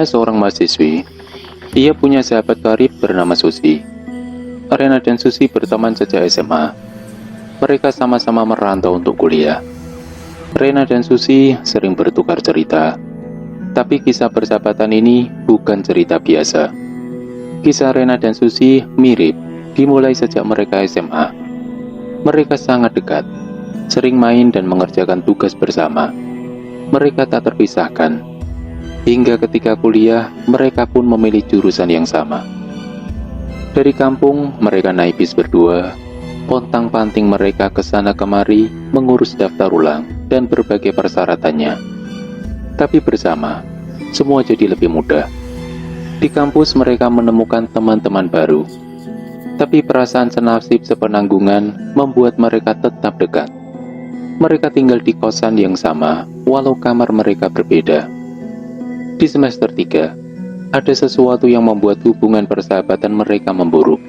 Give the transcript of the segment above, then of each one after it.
Rena seorang mahasiswi. Ia punya sahabat karib bernama Susi. Rena dan Susi berteman sejak SMA. Mereka sama-sama merantau untuk kuliah. Rena dan Susi sering bertukar cerita. Tapi kisah persahabatan ini bukan cerita biasa. Kisah Rena dan Susi mirip, dimulai sejak mereka SMA. Mereka sangat dekat, sering main dan mengerjakan tugas bersama. Mereka tak terpisahkan. Hingga ketika kuliah, mereka pun memilih jurusan yang sama. Dari kampung, mereka naik bis berdua, pontang-panting mereka ke sana kemari, mengurus daftar ulang dan berbagai persyaratannya. Tapi bersama, semua jadi lebih mudah. Di kampus mereka menemukan teman-teman baru. Tapi perasaan senasib sepenanggungan membuat mereka tetap dekat. Mereka tinggal di kosan yang sama, walau kamar mereka berbeda. Di semester 3, ada sesuatu yang membuat hubungan persahabatan mereka memburuk.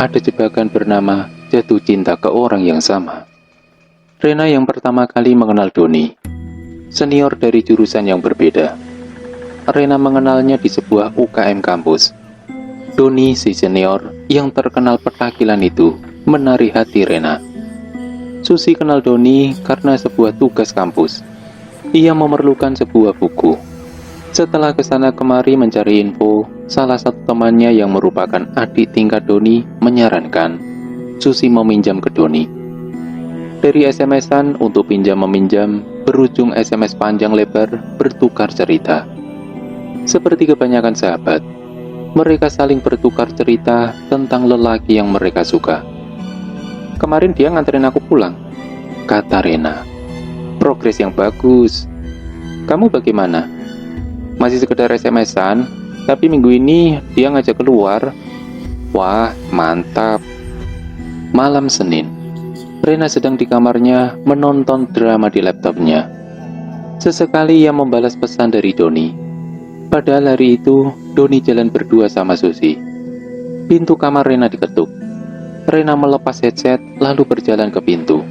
Ada jebakan bernama jatuh cinta ke orang yang sama. Rena yang pertama kali mengenal Doni, senior dari jurusan yang berbeda. Rena mengenalnya di sebuah UKM kampus. Doni, si senior yang terkenal petakilan itu, menarik hati Rena. Susi kenal Doni karena sebuah tugas kampus. Ia memerlukan sebuah buku. Setelah kesana kemari mencari info, salah satu temannya yang merupakan adik tingkat Doni menyarankan Susi meminjam ke Doni. Dari SMS-an untuk pinjam-meminjam, berujung SMS panjang lebar bertukar cerita. Seperti kebanyakan sahabat, mereka saling bertukar cerita tentang lelaki yang mereka suka. Kemarin dia nganterin aku pulang, kata Rena. Progres yang bagus. Kamu bagaimana? Masih sekedar SMS-an, tapi minggu ini dia ngajak keluar. Wah, mantap. Malam Senin, Rena sedang di kamarnya menonton drama di laptopnya. Sesekali ia membalas pesan dari Doni. Padahal hari itu, Doni jalan berdua sama Susi. Pintu kamar Rena diketuk. Rena melepas headset lalu berjalan ke pintu.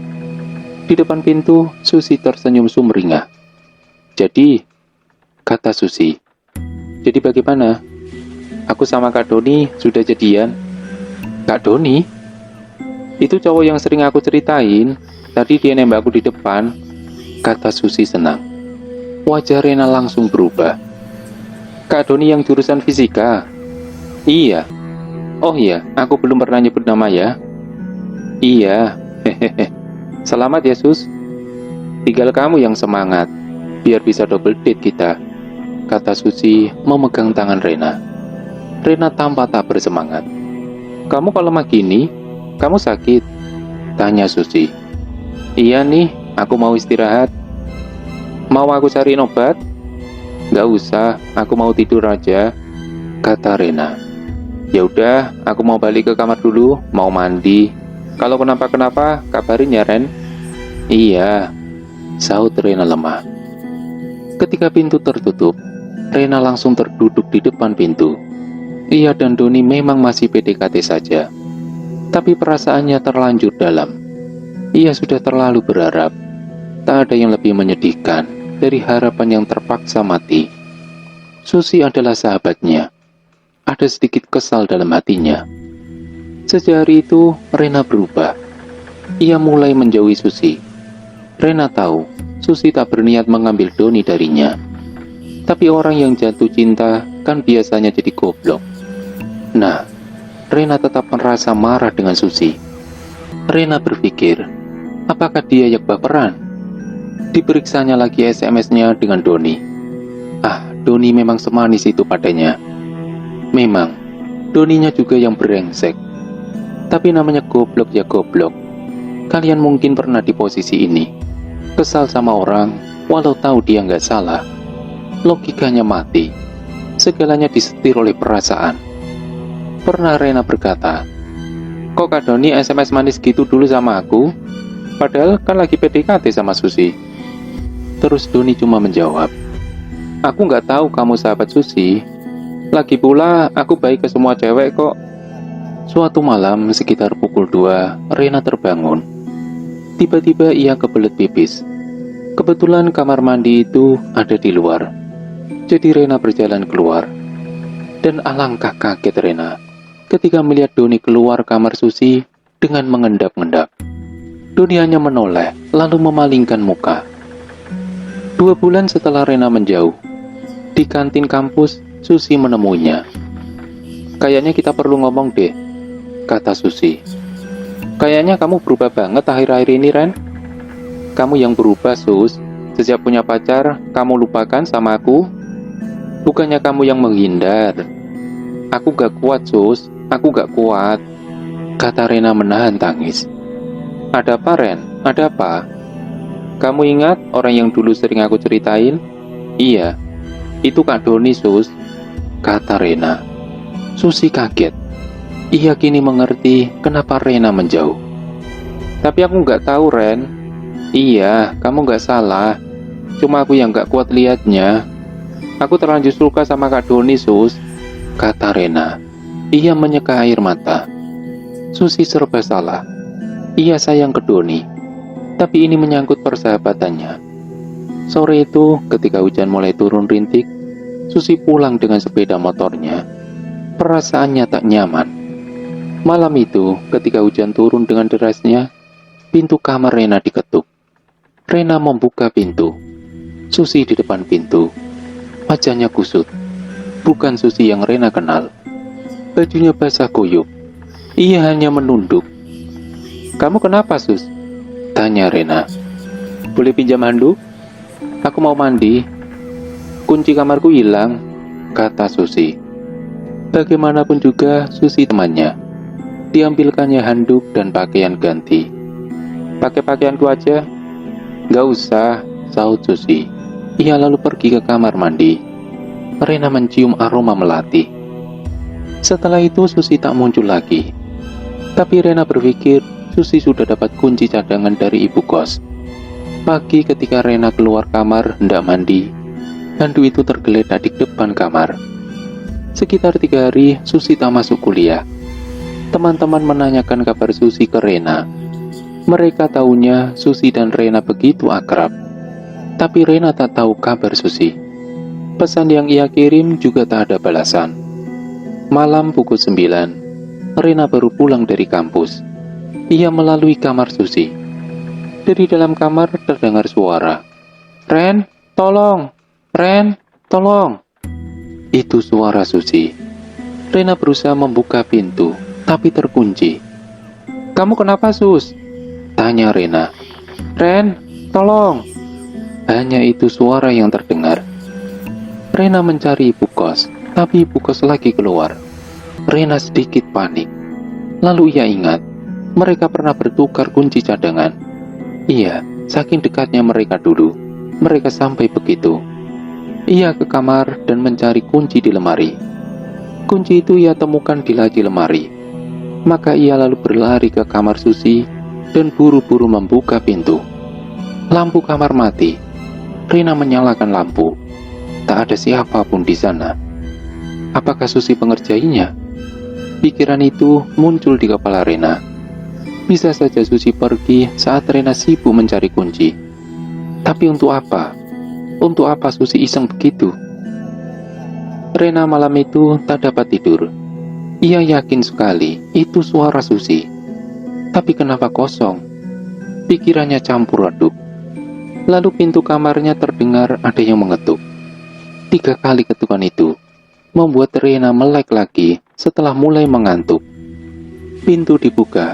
Di depan pintu, Susi tersenyum sumringah. Jadi, kata Susi. Jadi bagaimana? Aku sama Kak Doni sudah jadian. Kak Doni? Itu cowok yang sering aku ceritain. Tadi dia nembak aku di depan, kata Susi senang. Wajah Rena langsung berubah. Kak Doni yang jurusan fisika? Iya. Oh iya, aku belum pernah nyebut nama ya. Iya. Hehehe. Selamat ya Sus. Tinggal kamu yang semangat, biar bisa double date kita, kata Susi memegang tangan Rena. Rena tampak tak bersemangat. Kamu kalau lemah gini, kamu sakit? Tanya Susi. Iya nih, aku mau istirahat. Mau aku cariin obat? Gak usah, aku mau tidur aja, kata Rena. Ya udah, aku mau balik ke kamar dulu, mau mandi. Kalau kenapa-kenapa, kabarin ya Ren. Iya, sahut Rena lemah. Ketika pintu tertutup, Rena langsung terduduk di depan pintu. Ia dan Doni memang masih PDKT saja, tapi perasaannya terlanjur dalam. Ia sudah terlalu berharap. Tak ada yang lebih menyedihkan dari harapan yang terpaksa mati. Susi adalah sahabatnya. Ada sedikit kesal dalam hatinya. Sejak hari itu, Rena berubah. Ia mulai menjauhi Susi. Rena tahu, Susi tak berniat mengambil Doni darinya. Tapi orang yang jatuh cinta kan biasanya jadi goblok. Nah, Rena tetap merasa marah dengan Susi. Rena berpikir, apakah dia yang baperan? Diperiksanya lagi SMS-nya dengan Doni. Ah, Doni memang semanis itu padanya. Memang, Doninya juga yang brengsek. Tapi namanya goblok ya goblok. Kalian mungkin pernah di posisi ini. Kesal sama orang, walau tahu dia nggak salah. Logikanya mati. Segalanya disetir oleh perasaan. Pernah Rena berkata, kok Kak Doni SMS manis gitu dulu sama aku? Padahal kan lagi PDKT sama Susi. Terus Doni cuma menjawab, aku nggak tahu kamu sahabat Susi. Lagi pula aku baik ke semua cewek kok. Suatu malam sekitar pukul 2, Rena terbangun. Tiba-tiba ia kebelet pipis. Kebetulan kamar mandi itu ada di luar. Jadi Rena berjalan keluar. Dan alangkah kaget Rena ketika melihat Doni keluar kamar Susi dengan mengendap-endap. Doni hanya menoleh, lalu memalingkan muka. 2 bulan setelah Rena menjauh, di kantin kampus, Susi menemuinya. "Kayaknya kita perlu ngomong deh," kata Susi. "Kayaknya kamu berubah banget akhir-akhir ini, Ren." "Kamu yang berubah, Sus. Sejak punya pacar, kamu lupakan sama aku? Bukannya kamu yang menghindar." "Aku gak kuat, Sus. Aku gak kuat," kata Rena menahan tangis. "Ada apa, Ren? Ada apa? Kamu ingat orang yang dulu sering aku ceritain?" "Iya, itu Kak Doni, Sus," kata Rena. Susi kaget. Ia kini mengerti kenapa Rena menjauh. "Tapi aku gak tahu, Ren." "Iya, kamu gak salah. Cuma aku yang gak kuat liatnya. Aku terlanjur suka sama Kak Doni, Sus," kata Rena. Ia menyeka air mata. Susi serba salah. Ia sayang ke Doni, tapi ini menyangkut persahabatannya. Sore itu, ketika hujan mulai turun rintik, Susi pulang dengan sepeda motornya. Perasaannya tak nyaman. Malam itu, ketika hujan turun dengan derasnya, pintu kamar Rena diketuk. Rena membuka pintu. Susi di depan pintu. Wajahnya kusut. Bukan Susi yang Rena kenal. Bajunya basah kuyup. Ia hanya menunduk. "Kamu kenapa, Sus?" tanya Rena. "Boleh pinjam handuk? Aku mau mandi. Kunci kamarku hilang," kata Susi. Bagaimanapun juga Susi temannya. Diambilkannya handuk dan pakaian ganti. "Pakai pakaianku aja." "Gak usah," sahut Susi. Ia lalu pergi ke kamar mandi. Rena mencium aroma melati. Setelah itu Susi tak muncul lagi. Tapi Rena berpikir Susi sudah dapat kunci cadangan dari ibu kos. Pagi ketika Rena keluar kamar hendak mandi, handuk itu tergeletak di depan kamar. Sekitar 3 hari Susi tak masuk kuliah. Teman-teman menanyakan kabar Susi ke Rena. Mereka tahunya Susi dan Rena begitu akrab. Tapi Rena tak tahu kabar Susi. Pesan yang ia kirim juga tak ada balasan. Malam pukul 9, Rena baru pulang dari kampus. Ia melalui kamar Susi. Dari dalam kamar terdengar suara. "Ren, tolong! Ren, tolong!" Itu suara Susi. Rena berusaha membuka pintu, tapi terkunci. "Kamu kenapa, Sus?" tanya Rena. "Ren, tolong!" Hanya itu suara yang terdengar. Rena mencari ibu kos, tapi ibu kos lagi keluar. Rena sedikit panik. Lalu ia ingat, mereka pernah bertukar kunci cadangan. Iya, saking dekatnya mereka dulu. Mereka sampai begitu. Ia ke kamar dan mencari kunci di lemari. Kunci itu ia temukan di laci lemari. Maka ia lalu berlari ke kamar Susi dan buru-buru membuka pintu. Lampu kamar mati. Rena menyalakan lampu. Tak ada siapapun di sana. Apakah Susi pengerjainya? Pikiran itu muncul di kepala Rena. Bisa saja Susi pergi saat Rena sibuk mencari kunci. Tapi untuk apa? Untuk apa Susi iseng begitu? Rena malam itu tak dapat tidur. Ia yakin sekali itu suara Susi. Tapi kenapa kosong? Pikirannya campur aduk. Lalu pintu kamarnya terdengar ada yang mengetuk. 3 kali ketukan itu membuat Rena melek lagi setelah mulai mengantuk. Pintu dibuka.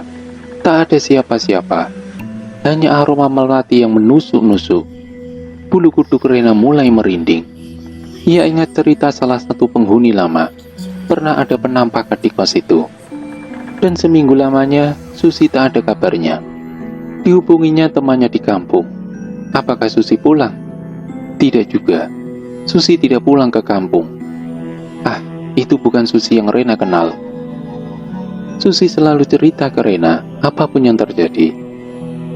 Tak ada siapa-siapa. Hanya aroma melati yang menusuk-nusuk. Bulu kuduk Rena mulai merinding. Ia ingat cerita salah satu penghuni lama. Pernah ada penampakan di kos itu. Dan seminggu lamanya Susi tak ada kabarnya. Dihubunginya temannya di kampung. Apakah Susi pulang? Tidak juga. Susi tidak pulang ke kampung. Ah, itu bukan Susi yang Rena kenal. Susi selalu cerita ke Rena apapun yang terjadi.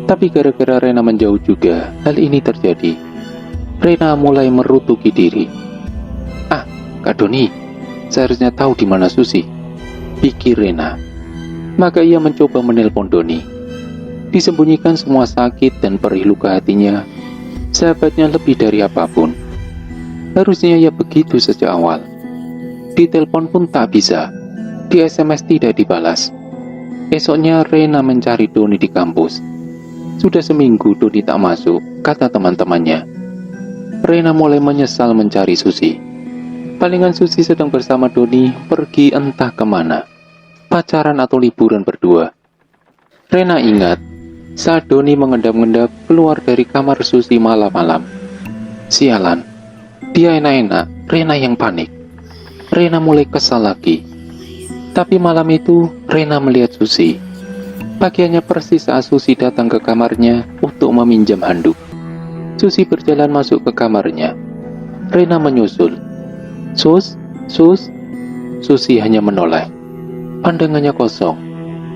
Tapi gara-gara Rena menjauh juga, hal ini terjadi. Rena mulai merutuki diri. Ah, Kak Doni, seharusnya tahu di mana Susi, pikir Rena. Maka ia mencoba menelpon Doni. Disembunyikan semua sakit dan perih luka hatinya, sahabatnya lebih dari apapun. Harusnya ia begitu sejak awal. Di telepon pun tak bisa, di SMS tidak dibalas. Esoknya Rena mencari Doni di kampus. Sudah seminggu Doni tak masuk, kata teman-temannya. Rena mulai menyesal mencari Susi. Palingan Susi sedang bersama Doni pergi entah kemana, pacaran atau liburan berdua. Rena ingat saat Doni mengendap-endap keluar dari kamar Susi malam-malam. Sialan, dia enak-enak, Rena yang panik. Rena mulai kesal lagi. Tapi malam itu Rena melihat Susi. Pakaiannya persis saat Susi datang ke kamarnya untuk meminjam handuk. Susi berjalan masuk ke kamarnya. Rena menyusul. Sus, Sus. Susi hanya menoleh. Pandangannya kosong.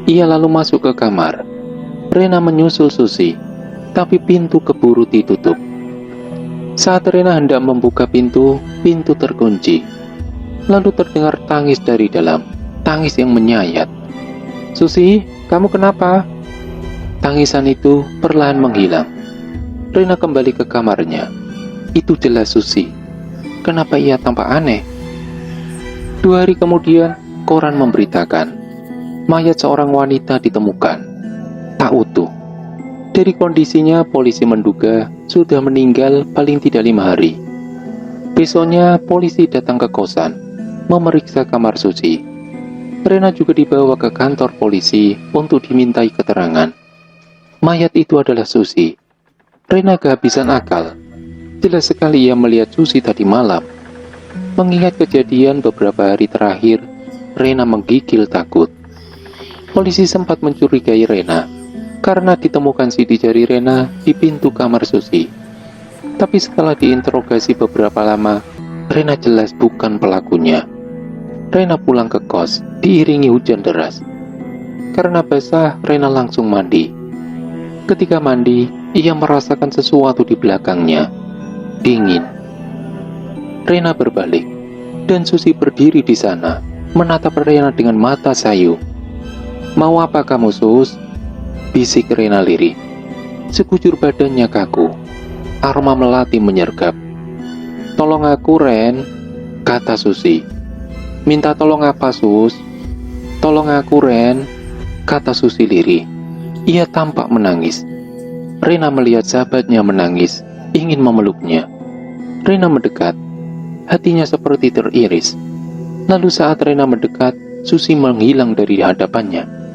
Ia lalu masuk ke kamar. Rena menyusul Susi, tapi pintu keburu ditutup. Saat Rena hendak membuka pintu, pintu terkunci. Lalu terdengar tangis dari dalam, tangis yang menyayat. Susi, kamu kenapa? Tangisan itu perlahan menghilang. Rena kembali ke kamarnya. Itu jelas Susi. Kenapa ia tampak aneh? 2 hari kemudian, koran memberitakan mayat seorang wanita ditemukan. Tak utuh. Dari kondisinya, polisi menduga sudah meninggal paling tidak 5 hari. Besoknya, polisi datang ke kosan, memeriksa kamar Susi. Rena juga dibawa ke kantor polisi untuk dimintai keterangan. Mayat itu adalah Susi. Rena kehabisan akal. Jelas sekali ia melihat Susi tadi malam. Mengingat kejadian beberapa hari terakhir, Rena menggigil takut. Polisi sempat mencurigai Rena karena ditemukan sidik jari Rena di pintu kamar Susi. Tapi setelah diinterogasi beberapa lama, Rena jelas bukan pelakunya. Rena pulang ke kos, diiringi hujan deras. Karena basah, Rena langsung mandi. Ketika mandi, ia merasakan sesuatu di belakangnya. Dingin. Rena berbalik, dan Susi berdiri di sana, menatap Rena dengan mata sayu. Mau apa kamu, Sus? Bisik Rena lirih. Sekujur badannya kaku. Aroma melati menyergap. Tolong aku, Ren, kata Susi. Minta tolong apa, Sus? Tolong aku, Ren, kata Susi lirih. Ia tampak menangis. Rena melihat sahabatnya menangis, ingin memeluknya. Rena mendekat. Hatinya seperti teriris. Lalu saat Rena mendekat, Susi menghilang dari hadapannya.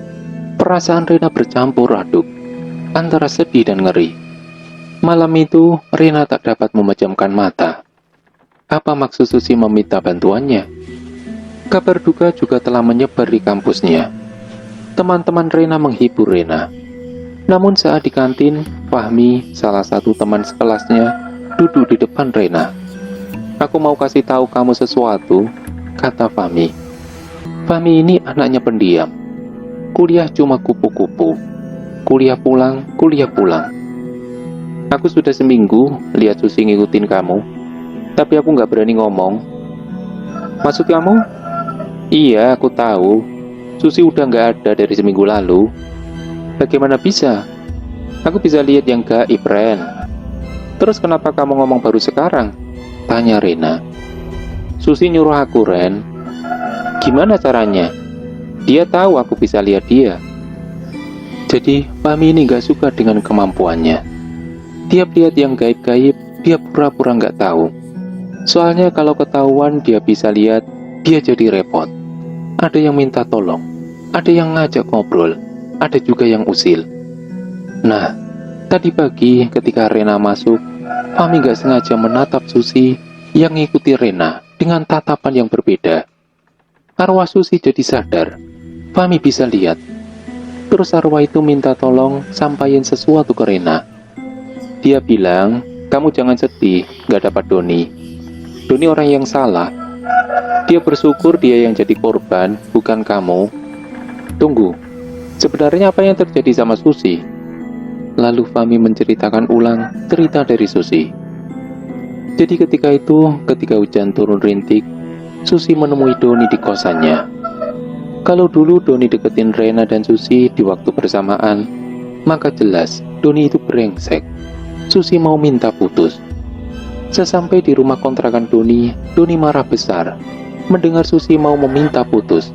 Perasaan Rena bercampur aduk, antara sedih dan ngeri. Malam itu, Rena tak dapat memejamkan mata. Apa maksud Susi meminta bantuannya? Kabar duka juga telah menyebar di kampusnya. Teman-teman Rena menghibur Rena. Namun saat di kantin, Fahmi, salah satu teman sekelasnya, duduk di depan Rena. Aku mau kasih tahu kamu sesuatu, kata Fahmi. Fahmi ini anaknya pendiam. Kuliah cuma kupu-kupu. Kuliah pulang. Aku sudah seminggu lihat Susi ngikutin kamu, tapi aku nggak berani ngomong. Maksud kamu? Iya, aku tahu. Susi udah nggak ada dari seminggu lalu. Bagaimana bisa? Aku bisa lihat yang gaib, Ren. Terus kenapa kamu ngomong baru sekarang? Tanya Rena. Susi nyuruh aku, Ren. Gimana caranya? Dia tahu aku bisa lihat dia. Jadi, Fahmi ini gak suka dengan kemampuannya. Tiap lihat yang gaib-gaib, dia pura-pura gak tahu. Soalnya kalau ketahuan dia bisa lihat, dia jadi repot. Ada yang minta tolong, ada yang ngajak ngobrol, ada juga yang usil. Nah, tadi pagi ketika Rena masuk, Fahmi gak sengaja menatap Susi yang ngikuti Rena dengan tatapan yang berbeda. Arwah Susi jadi sadar. Fahmi bisa lihat. Terus arwah itu minta tolong sampaikan sesuatu ke Rena. Dia bilang, kamu jangan sedih, gak dapat Doni. Doni orang yang salah. Dia bersyukur dia yang jadi korban, bukan kamu. Tunggu, sebenarnya apa yang terjadi sama Susi? Lalu Fahmi menceritakan ulang cerita dari Susi. Jadi ketika itu, ketika hujan turun rintik, Susi menemui Doni di kosannya. Kalau dulu Doni deketin Rena dan Susi di waktu bersamaan, maka jelas Doni itu brengsek. Susi mau minta putus. Sesampai di rumah kontrakan Doni marah besar mendengar Susi mau meminta putus.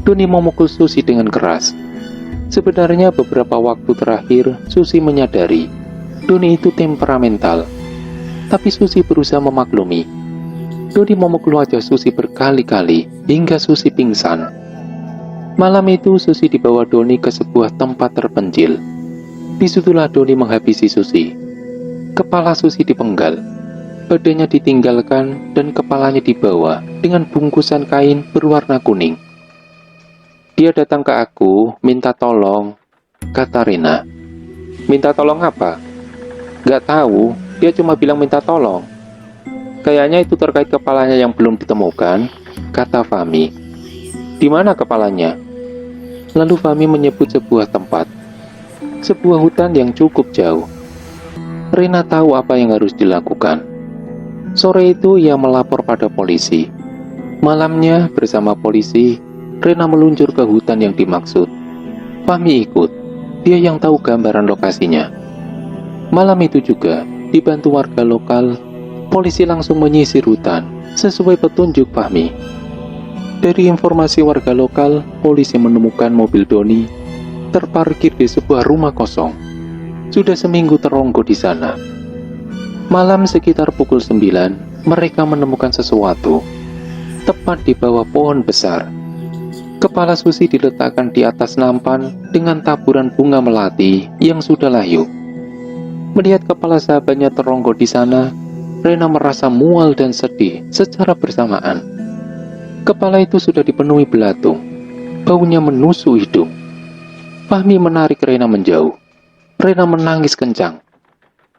Doni memukul Susi dengan keras. Sebenarnya beberapa waktu terakhir Susi menyadari Doni itu temperamental, tapi Susi berusaha memaklumi. Doni memukul wajah Susi berkali-kali hingga Susi pingsan. Malam itu Susi dibawa Doni ke sebuah tempat terpencil. Disitulah Doni menghabisi Susi. Kepala Susi dipenggal, badannya ditinggalkan dan kepalanya dibawa dengan bungkusan kain berwarna kuning. Dia datang ke aku, minta tolong, kata Rena. Minta tolong apa? Gak tahu, dia cuma bilang minta tolong. Kayaknya itu terkait kepalanya yang belum ditemukan, kata Fahmi. Di mana kepalanya? Lalu Fahmi menyebut sebuah tempat, sebuah hutan yang cukup jauh. Rena tahu apa yang harus dilakukan. Sore itu ia melapor pada polisi. Malamnya bersama polisi, Rena meluncur ke hutan yang dimaksud. Fahmi ikut, dia yang tahu gambaran lokasinya. Malam itu juga, dibantu warga lokal, polisi langsung menyisir hutan sesuai petunjuk Fahmi. Dari informasi warga lokal, polisi menemukan mobil Doni terparkir di sebuah rumah kosong. Sudah seminggu teronggo di sana. Malam sekitar pukul 9, mereka menemukan sesuatu tepat di bawah pohon besar. Kepala Susi diletakkan di atas nampan dengan taburan bunga melati yang sudah layu. Melihat kepala sahabatnya teronggo di sana, Rena merasa mual dan sedih secara bersamaan. Kepala itu sudah dipenuhi belatung, baunya menusuk hidung. Fahmi menarik Rena menjauh. Rena menangis kencang.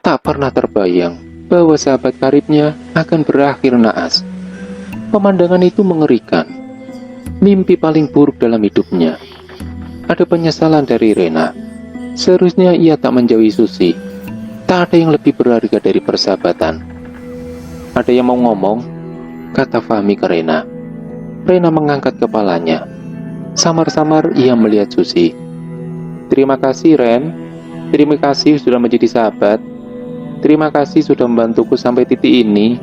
Tak pernah terbayang bahwa sahabat karibnya akan berakhir naas. Pemandangan itu mengerikan. Mimpi paling buruk dalam hidupnya. Ada penyesalan dari Rena. Seharusnya ia tak menjauhi Susi. Tak ada yang lebih berharga dari persahabatan. Ada yang mau ngomong? Kata Fahmi ke Rena. Rena mengangkat kepalanya. Samar-samar ia melihat Susi. Terima kasih Ren. Terima kasih sudah menjadi sahabat. Terima kasih sudah membantuku sampai titik ini.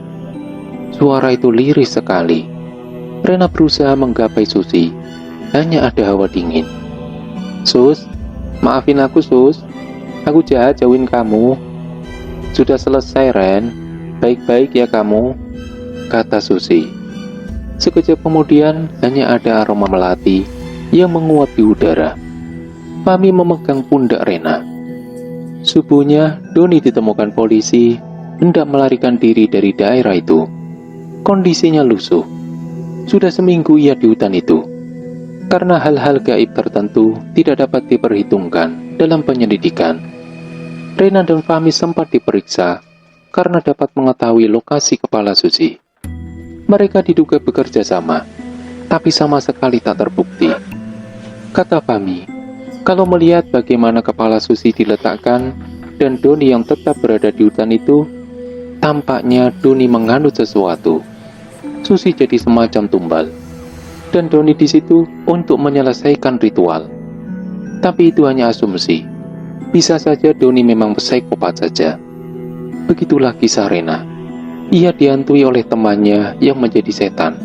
Suara itu lirih sekali. Rena berusaha menggapai Susi. Hanya ada hawa dingin. Sus, maafin aku Sus. Aku jahat jauhin kamu. Sudah selesai Ren. Baik-baik ya kamu, kata Susi. Sekejap kemudian hanya ada aroma melati yang menguap di udara. Fahmi memegang pundak Rena. Subuhnya Doni ditemukan polisi hendak melarikan diri dari daerah itu. Kondisinya lusuh. Sudah seminggu ia di hutan itu. Karena hal-hal gaib tertentu tidak dapat diperhitungkan dalam penyelidikan, Rena dan Fahmi sempat diperiksa karena dapat mengetahui lokasi kepala Susi. Mereka diduga bekerja sama, tapi sama sekali tak terbukti. Kata Fahmi, kalau melihat bagaimana kepala Susi diletakkan dan Doni yang tetap berada di hutan itu, tampaknya Doni menganut sesuatu. Susi jadi semacam tumbal, dan Doni di situ untuk menyelesaikan ritual. Tapi itu hanya asumsi. Bisa saja Doni memang psikopat saja. Begitulah kisah Rena. Ia dihantui oleh temannya yang menjadi setan.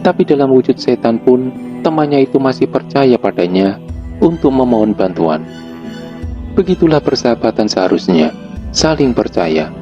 Tapi dalam wujud setan pun, temannya itu masih percaya padanya untuk memohon bantuan. Begitulah persahabatan seharusnya, saling percaya.